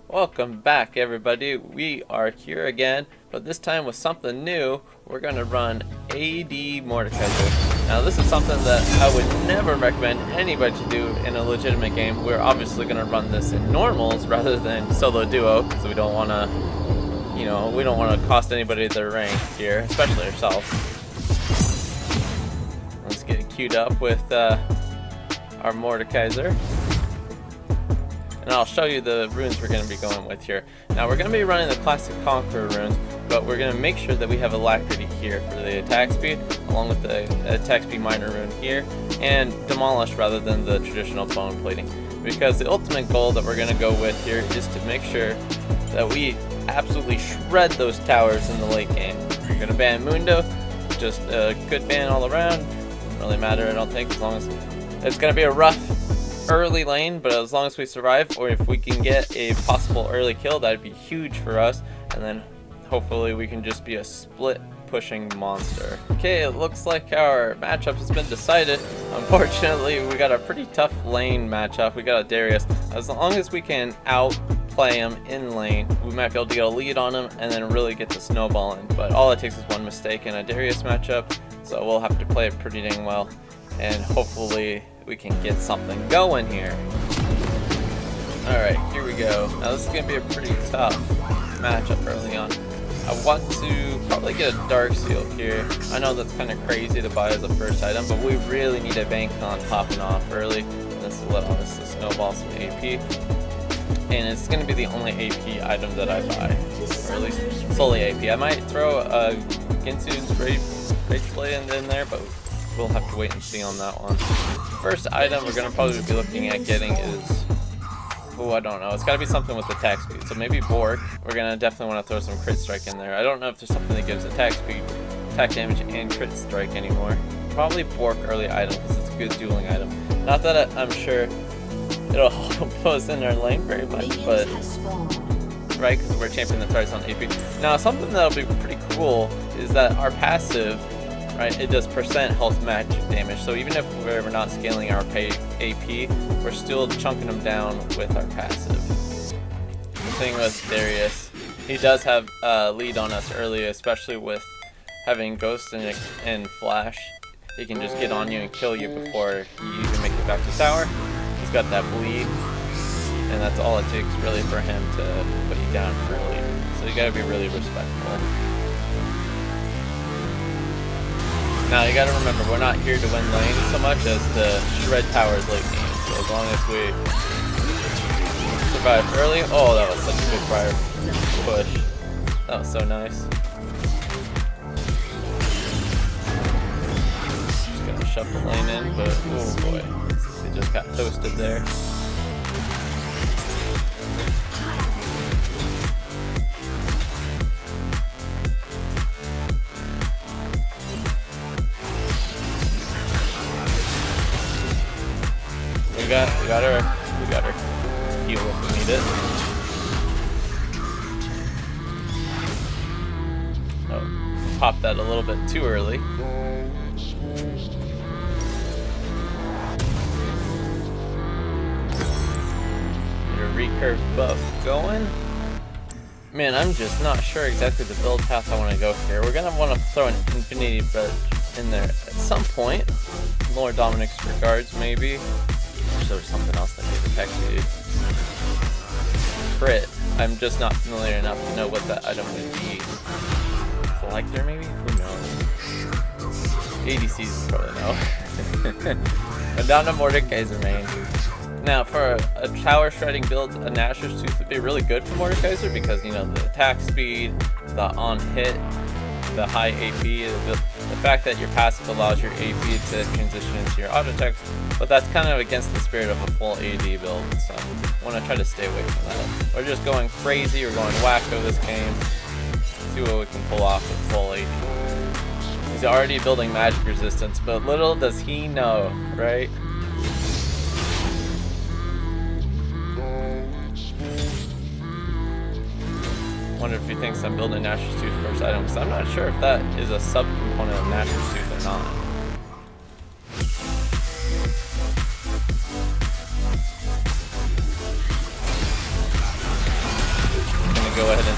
Welcome back, everybody. We are here again, but this time with something new. We're going to run AD Mordekaiser. Now, this is something that I would never recommend anybody to do in a legitimate game. We're obviously going to run this in normals rather than solo duo, because we don't want to, we don't want to cost anybody their rank here, especially ourselves. Let's get it queued up with our Mordekaiser. And I'll show you the runes we're going to be going with here. Now we're going to be running the classic Conqueror runes, but we're going to make sure that we have Alacrity here for the attack speed, along with the attack speed minor rune here, and Demolish rather than the traditional bone plating. Because the ultimate goal that we're going to go with here is to make sure that we absolutely shred those towers in the late game. We're going to ban Mundo, just a good ban all around. Doesn't really matter, I don't think, as long as it's going to be a rough early lane, but as long as we survive, or if we can get a possible early kill, that'd be huge for us, and then hopefully we can just be a split pushing monster. Okay, it looks like our matchup has been decided. Unfortunately, we got a pretty tough lane matchup. We got a Darius. As long as we can outplay him in lane, we might be able to get a lead on him and then really get the snowballing, but all it takes is one mistake in a Darius matchup, so we'll have to play it pretty dang well, and hopefully we can get something going here. Alright, here we go. Now this is going to be a pretty tough matchup early on. I want to probably get a Dark Seal here. I know that's kind of crazy to buy as a first item, but we really need a bank on popping off early. This will let us snowball some AP. And it's going to be the only AP item that I buy, or at least solely AP. I might throw a Ginsu's Rage Blade in there, but we'll have to wait and see on that one. First item we're going to probably be looking at getting is, I don't know, it's got to be something with attack speed, so maybe Bork. We're going to definitely want to throw some crit strike in there. I don't know if there's something that gives attack speed, attack damage, and crit strike anymore. Probably Bork early item, because it's a good dueling item. Not that I'm sure it'll help us in our lane very much, but right, because we're champion that starts on AP. Now, something that'll be pretty cool is that our passive, right, it does percent health magic damage, so even if we're not scaling our AP, we're still chunking them down with our passive. The thing with Darius, he does have a lead on us early, especially with having Ghost and Flash. He can just get on you and kill you before you even make it back to tower. He's got that bleed, and that's all it takes really for him to put you down early. So you gotta be really respectful. Now you gotta remember, we're not here to win lanes so much as to shred towers late game. So as long as we survive early, oh, that was such a good fire push. That was so nice. Just gonna shove the lane in, but oh boy, they just got toasted there. We got her heal if we need it. Oh, popped that a little bit too early. Get a recurve buff going. Man, I'm just not sure exactly the build path I want to go here. We're gonna want to throw an Infinity Bridge in there at some point. Lord Dominic's regards, maybe. There was something else that gave attack speed. Crit. I'm just not familiar enough to know what that item would be. Selector, maybe? Who knows? ADCs probably know. I'm down to Mordekaiser main. Now, for a tower shredding build, a Nashor's Tooth would be really good for Mordekaiser because, the attack speed, the on hit, the high AP, the fact that your passive allows your AP to transition into your auto attacks, but that's kind of against the spirit of a full AD build, so I want to try to stay away from that. We're just going crazy, we're going wacko this game, see what we can pull off with full AD. He's already building magic resistance, but little does he know, right? Wonder if he thinks I'm building Nashor's Tooth first item, because I'm not sure if that is a sub-component of Nashor's Tooth or not.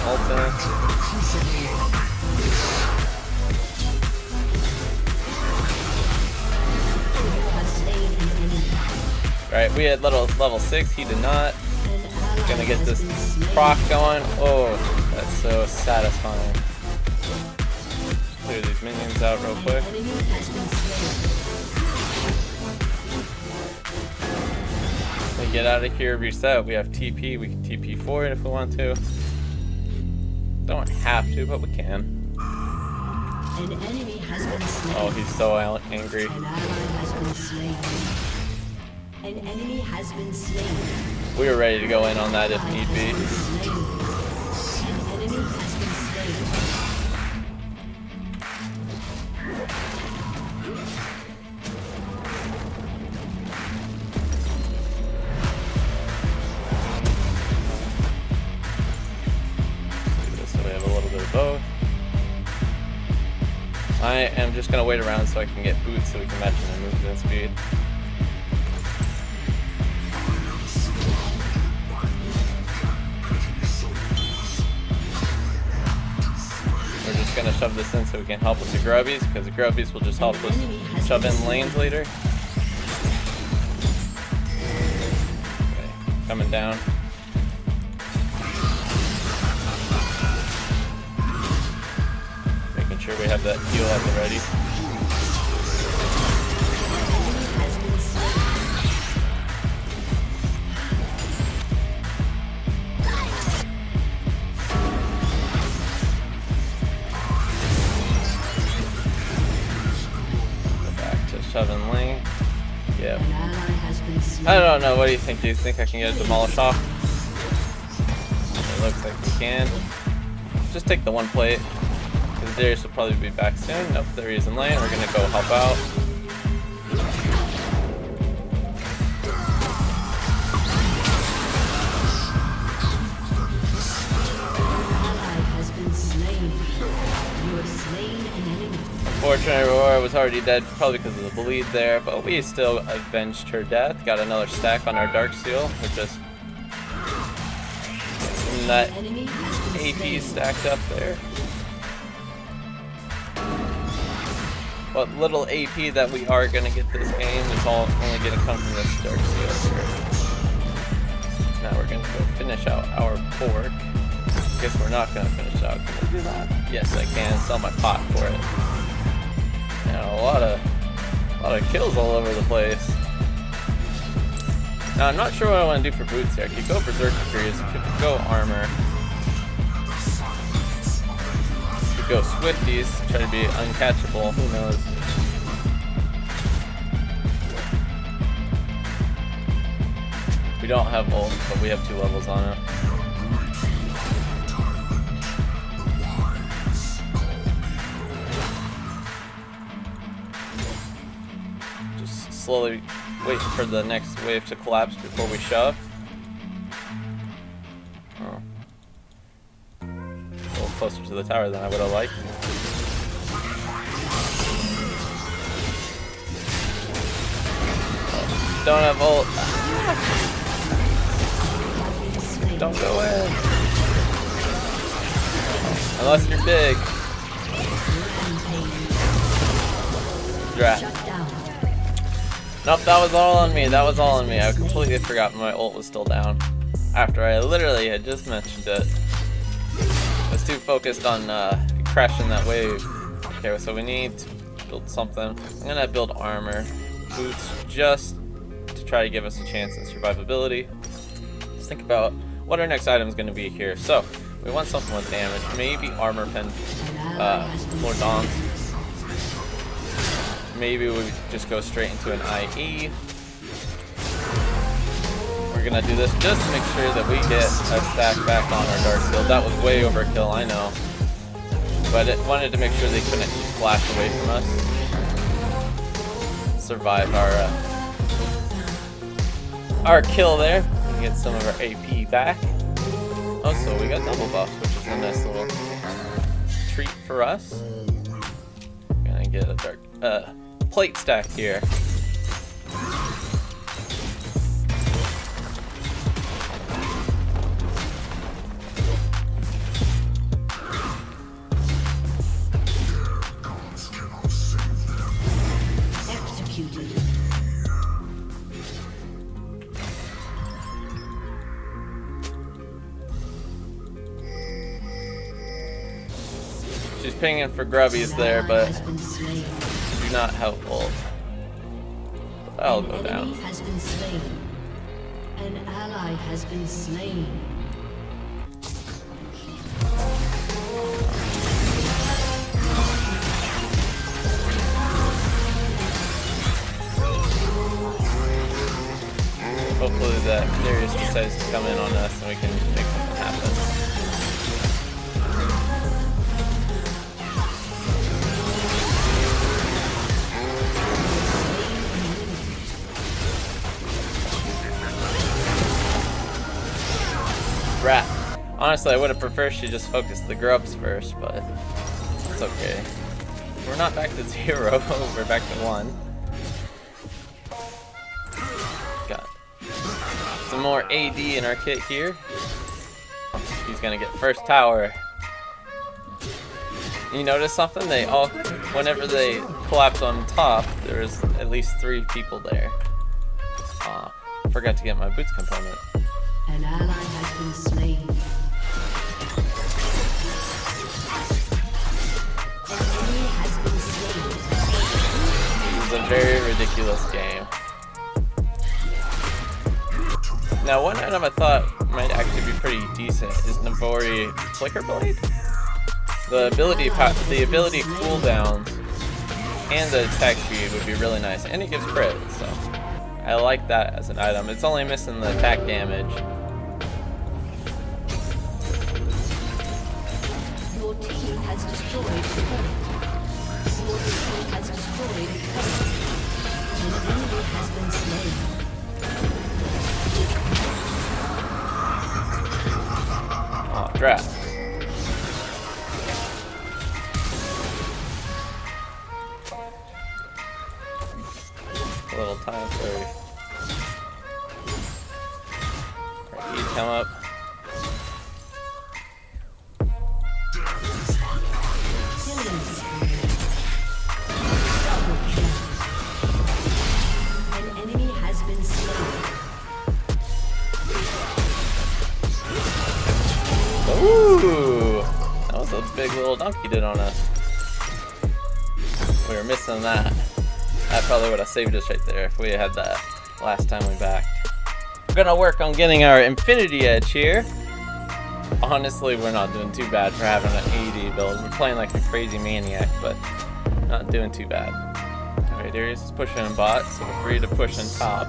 ult in. Right, we had level 6, he did not. Gonna get this proc going. Oh, that's so satisfying. Clear these minions out real quick. We get out of here, reset. We have TP. We can TP for it if we want to. Don't have to, but we can. An enemy has been slain. Oh, he's so angry. An ally has been slain. An enemy has been slain. We were ready to go in on that if need be. An enemy has been slain. So we have a little bit of both. I am just gonna wait around so I can get boots so we can match their movement speed. We're just gonna shove this in so we can help with the grubbies, because the grubbies will just help us shove in lanes later. Okay, coming down. Making sure we have that heal at the ready. Shoving lane. Yeah. I don't know. What do you think? Do you think I can get a demolish off? It looks like we can. Just take the one plate. Because Darius will probably be back soon. Nope, there he is in lane. We're gonna go help out. Unfortunately, Aurora was already dead, probably because of the bleed there, but we still avenged her death. Got another stack on our Dark Seal. We're just getting that AP stacked up there. What little AP that we are going to get this game is all only going to come from this Dark Seal here. Now we're going to go finish out our pork. Guess we're not going to finish out. Can I do that? Yes, I can. Sell my pot for it. And a lot of kills all over the place. Now I'm not sure what I want to do for boots here. I could go Berserker Furies, could go armor, could go Swifties, try to be uncatchable. Who knows? We don't have ult, but we have 2 levels on it. Slowly wait for the next wave to collapse before we shove. Oh. A little closer to the tower than I would have liked. Oh, don't have ult. Don't go in. Unless you're big. Drat. Nope, that was all on me. That was all on me. I completely forgot my ult was still down. After I literally had just mentioned it. I was too focused on crashing that wave. Okay, so we need to build something. I'm gonna build armor. Boots, just to try to give us a chance in survivability. Let's think about what our next item is gonna be here. So, we want something with damage. Maybe armor pen, more dons. Maybe we just go straight into an IE. We're gonna do this just to make sure that we get a stack back on our Dark Seal. That was way overkill, I know. But it wanted to make sure they couldn't just flash away from us. Survive our kill there. We get some of our AP back. Also, we got double buffs, which is a nice little treat for us. Gonna get a dark plate stack here. pinging for grubbies there, but has been slain. do not help ult. I'll go An down. enemy has been slain. An ally has been slain. Hopefully that Darius decides to come in on us and we can make something happen. Rat. Honestly, I would have preferred she just focused the grubs first, but it's okay. We're not back to 0, we're back to 1. Got some more AD in our kit here. He's gonna get first tower. You notice something? They all, whenever they collapse on top, there's at least 3 people there. Aw, forgot to get my boots component. An ally has been slain. An enemy has been slain. This is a very ridiculous game. Now, one item I thought might actually be pretty decent is Navori Flicker Blade. The ability cooldowns and the attack speed would be really nice, and it gives crit, so I like that as an item. It's only missing the attack damage. Your team has destroyed a turret. Your team has destroyed a turret. An enemy has been slain. Oh, drat. A little time for you to come up. Killing spree. Double kill. An enemy has been slain. Ooh! That was a big little dunk he did on us. We were missing that. That probably would have saved us right there if we had that last time we backed. We're gonna work on getting our Infinity Edge here. Honestly, we're not doing too bad for having an AD build. We're playing like a crazy maniac, but not doing too bad. Alright, Darius is pushing in bot, so we're free to push in top.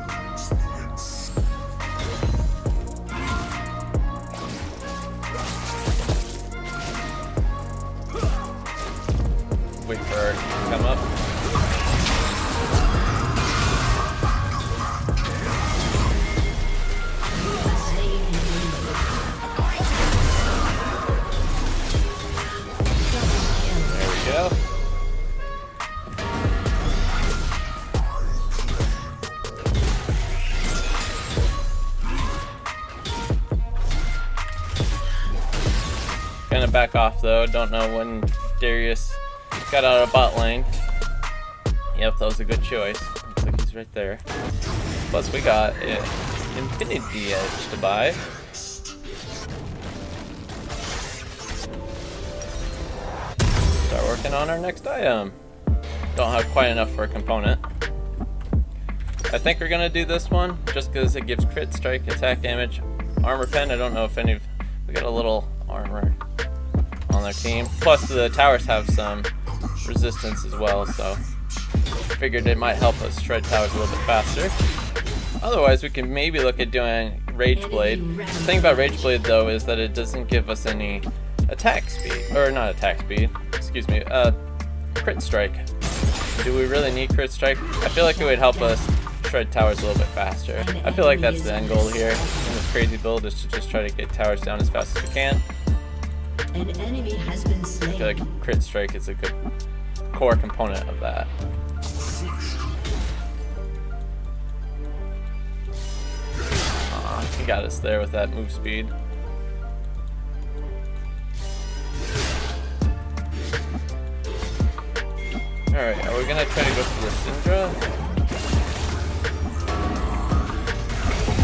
Wait for her to come up. There we go. Gonna back off though. Don't know when Darius got out of bot lane. Yep, that was a good choice. Looks like he's right there. Plus we got an Infinity Edge to buy. Start working on our next item. Don't have quite enough for a component. I think we're gonna do this one just because it gives crit strike, attack damage, armor pen. I don't know if any of we got a little armor on their team. Plus the towers have some resistance as well, so figured it might help us shred towers a little bit faster. Otherwise, we can maybe look at doing Rage Blade. The thing about Rage Blade though is that it doesn't give us any attack speed, or not attack speed, excuse me, crit strike. Do we really need crit strike? I feel like it would help us shred towers a little bit faster. I feel like that's the end goal here in this crazy build, is to just try to get towers down as fast as we can. An enemy has been I slain. feel like crit strike is a good core component of that. He got us there with that move speed. Alright, are we gonna try to go for the Syndra?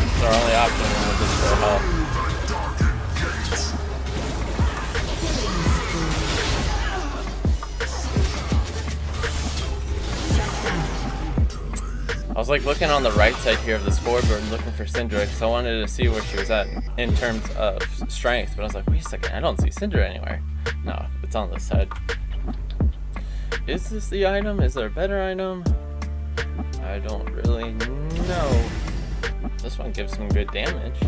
It's our only option when we're just for health. was like looking on the right side here of the scoreboard looking for Syndra because I wanted to see where she was at in terms of strength, but I was like, wait a second, I don't see Syndra anywhere. No, it's on this side. Is this the item? Is there a better item? I don't really know. This one gives some good damage.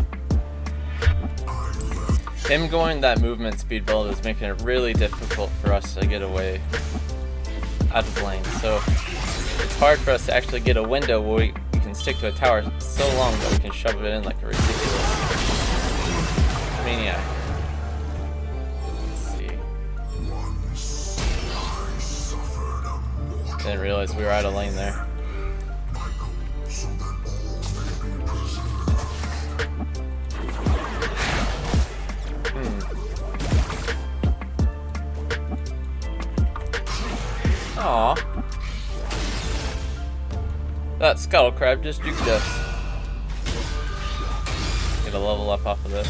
Him going that movement speed build is making it really difficult for us to get away out of lane. So it's hard for us to actually get a window where we can stick to a tower so long that we can shove it in like a ridiculous maniac. Let's see. Didn't realize we were out of lane there. Aww. That scuttle crab just juked us. Get a level up off of this.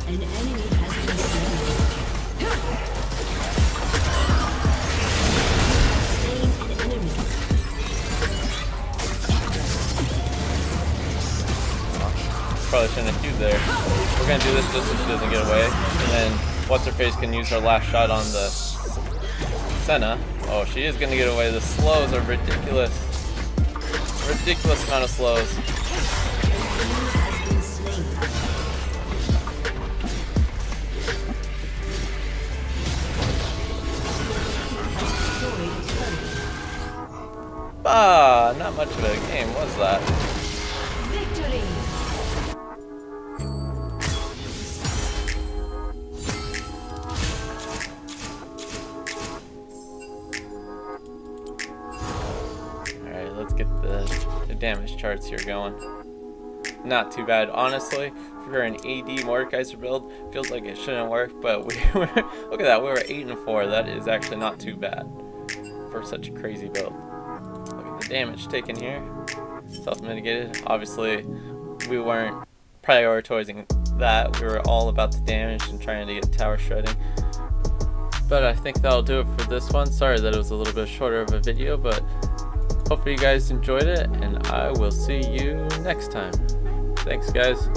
An enemy has been slain. Slain an enemy. Probably shouldn't have queued there. We're gonna do this just so she doesn't get away. And then what's-her-face can use her last shot on the Senna. Oh, she is gonna get away. The slows are ridiculous. Ridiculous amount of slows. Ah, not much of a game, was that? Victory! Alright, let's get the damage charts here going. Not too bad, honestly. For an AD Mordekaiser build, feels like it shouldn't work, but we were, look at that, we were 8-4. That is actually not too bad for such a crazy build. Look at the damage taken here. Self-mitigated. Obviously, we weren't prioritizing that. We were all about the damage and trying to get tower shredding. But I think that'll do it for this one. Sorry that it was a little bit shorter of a video, but hopefully you guys enjoyed it, and I will see you next time. Thanks, guys.